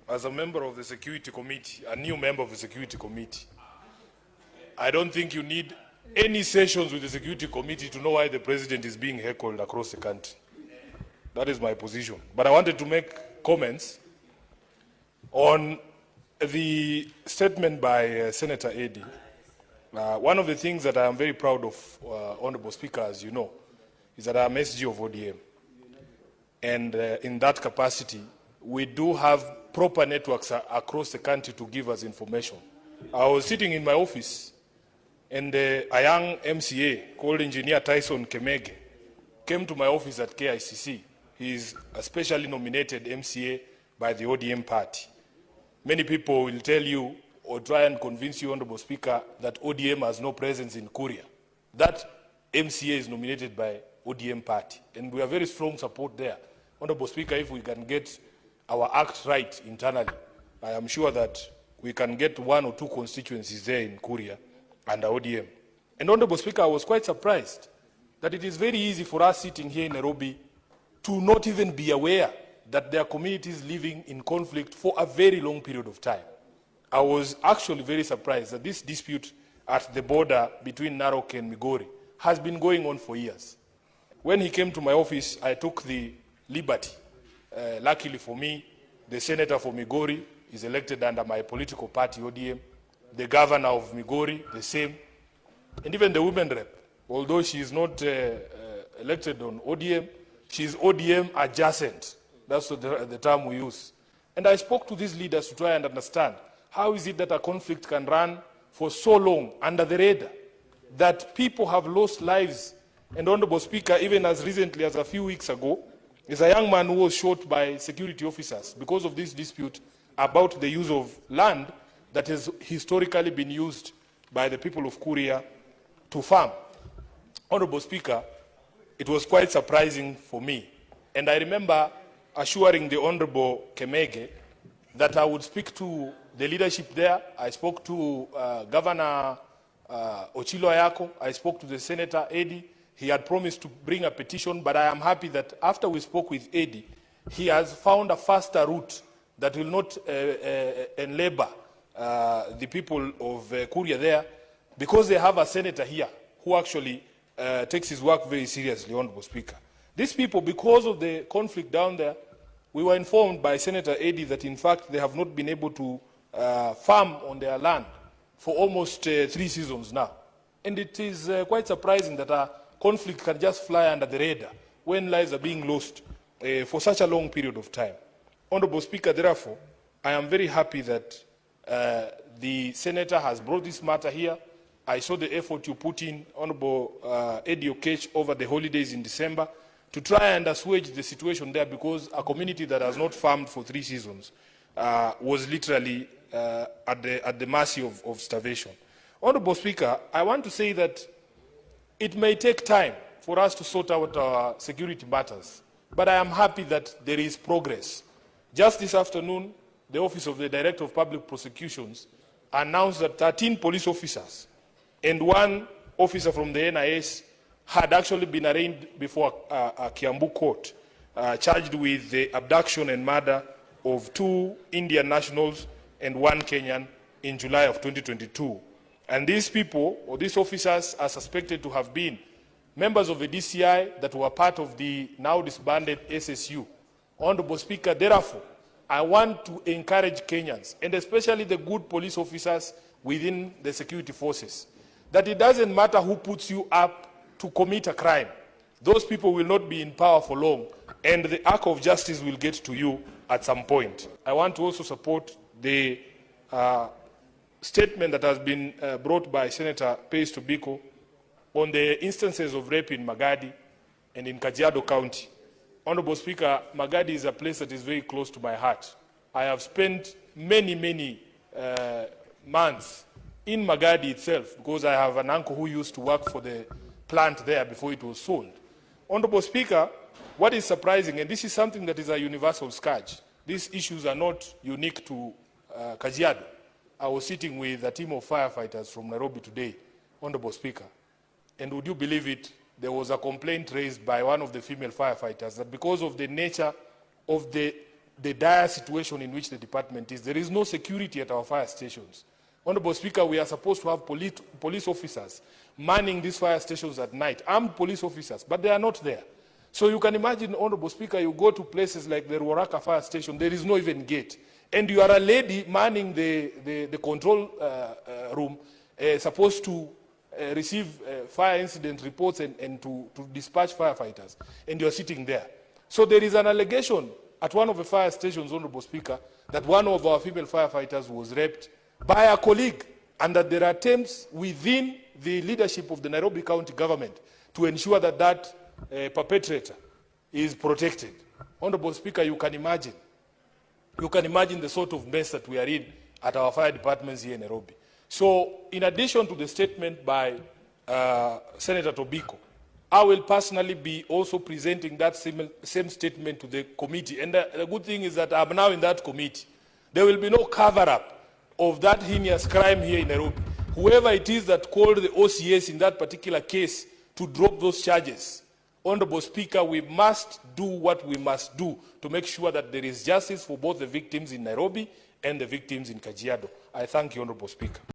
as a member of the Security Committee, a new member of the Security Committee, I don't think you need any sessions with the Security Committee to know why the president is being heckled across the country. That is my position. But I wanted to make comments on the statement by Senator Eddy. One of the things that I am very proud of, Honorable Speaker, as you know, is that I am SG of ODM. And in that capacity, we do have proper networks across the country to give us information. I was sitting in my office, and a young MCA called Engineer Tyson Kemege came to my office at KICC. He is a specially nominated MCA by the ODM party. Many people will tell you or try and convince you, Honorable Speaker, that ODM has no presence in Kuria. That MCA is nominated by ODM party, and we have very strong support there. Honorable Speaker, if we can get our act right internally, I am sure that we can get 1 or 2 constituencies there in Kuria under ODM. And Honorable Speaker, I was quite surprised that it is very easy for us sitting here in Nairobi to not even be aware that there are communities living in conflict for a very long period of time. I was actually very surprised that this dispute at the border between Narok and Migori has been going on for years. When he came to my office, I took the liberty. Luckily for me, the senator for Migori is elected under my political party, ODM. The governor of Migori, the same. And even the women rep, although she is not elected on ODM, she is ODM adjacent. That's the term we use. And I spoke to these leaders to try and understand how is it that a conflict can run for so long under the radar, that people have lost lives. And Honorable Speaker, even as recently as a few weeks ago, is a young man who was shot by security officers because of this dispute about the use of land that has historically been used by the people of Kuria to farm. Honorable Speaker, it was quite surprising for me. And I remember assuring the Honorable Kemege that I would speak to the leadership there. I spoke to Governor Ochilo Ayako. I spoke to the Senator Eddy. He had promised to bring a petition, but I am happy that after we spoke with Eddy, he has found a faster route that will not enlabor the people of Kuria there, because they have a senator here who actually takes his work very seriously, Honorable Speaker. These people, because of the conflict down there, we were informed by Senator Eddy that in fact they have not been able to farm on their land for almost 3 seasons now. And it is quite surprising that a conflict can just fly under the radar when lives are being lost for such a long period of time. Honorable Speaker, therefore, I am very happy that the Senator has brought this matter here. I saw the effort you put in, Honorable Eddy Okech, over the holidays in December to try and assuage the situation there, because a community that has not farmed for 3 seasons was literally at the mercy of starvation. Honorable Speaker, I want to say that it may take time for us to sort out our security matters, but I am happy that there is progress. Just this afternoon, the Office of the Director of Public Prosecutions announced that 13 police officers and 1 officer from the NIS had actually been arraigned before a Kiambu court, charged with the abduction and murder of 2 Indian nationals and 1 Kenyan in July of 2022. And these people, or these officers, are suspected to have been members of the DCI that were part of the now disbanded SSU. Honorable Speaker, therefore, I want to encourage Kenyans, and especially the good police officers within the security forces, that it doesn't matter who puts you up to commit a crime. Those people will not be in power for long, and the arc of justice will get to you at some point. I want to also support the statement that has been brought by Senator Pace Tobiko on the instances of rape in Magadi and in Kajiado County. Honorable Speaker, Magadi is a place that is very close to my heart. I have spent many months in Magadi itself, because I have an uncle who used to work for the plant there before it was sold. Honorable Speaker, what is surprising, and this is something that is a universal scourge, these issues are not unique to Kajiado. I was sitting with a team of firefighters from Nairobi today, Honorable Speaker, and would you believe it, there was a complaint raised by one of the female firefighters that because of the nature of the the dire situation in which the department is. There is no security at our fire stations. Honorable Speaker, we are supposed to have police officers manning these fire stations at night, armed police officers, but they are not there. So you can imagine, Honorable Speaker, you go to places like the Ruaraka fire station, there is no even gate. And you are a lady manning the control room, supposed to receive fire incident reports and to dispatch firefighters, and you are sitting there. So there is an allegation at one of the fire stations, Honorable Speaker, that one of our female firefighters was raped by a colleague, and that there are attempts within the leadership of the Nairobi County government to ensure that that perpetrator is protected. Honorable Speaker, you can imagine the sort of mess that we are in at our fire departments here in Nairobi. So, in addition to the statement by Senator Tobiko, I will personally be also presenting that same statement to the committee. And the good thing is that I'm now in that committee. There will be no cover-up of that heinous crime here in Nairobi. Whoever it is that called the OCS in that particular case to drop those charges, Honorable Speaker, we must do what we must do to make sure that there is justice for both the victims in Nairobi and the victims in Kajiado. I thank you, Honorable Speaker.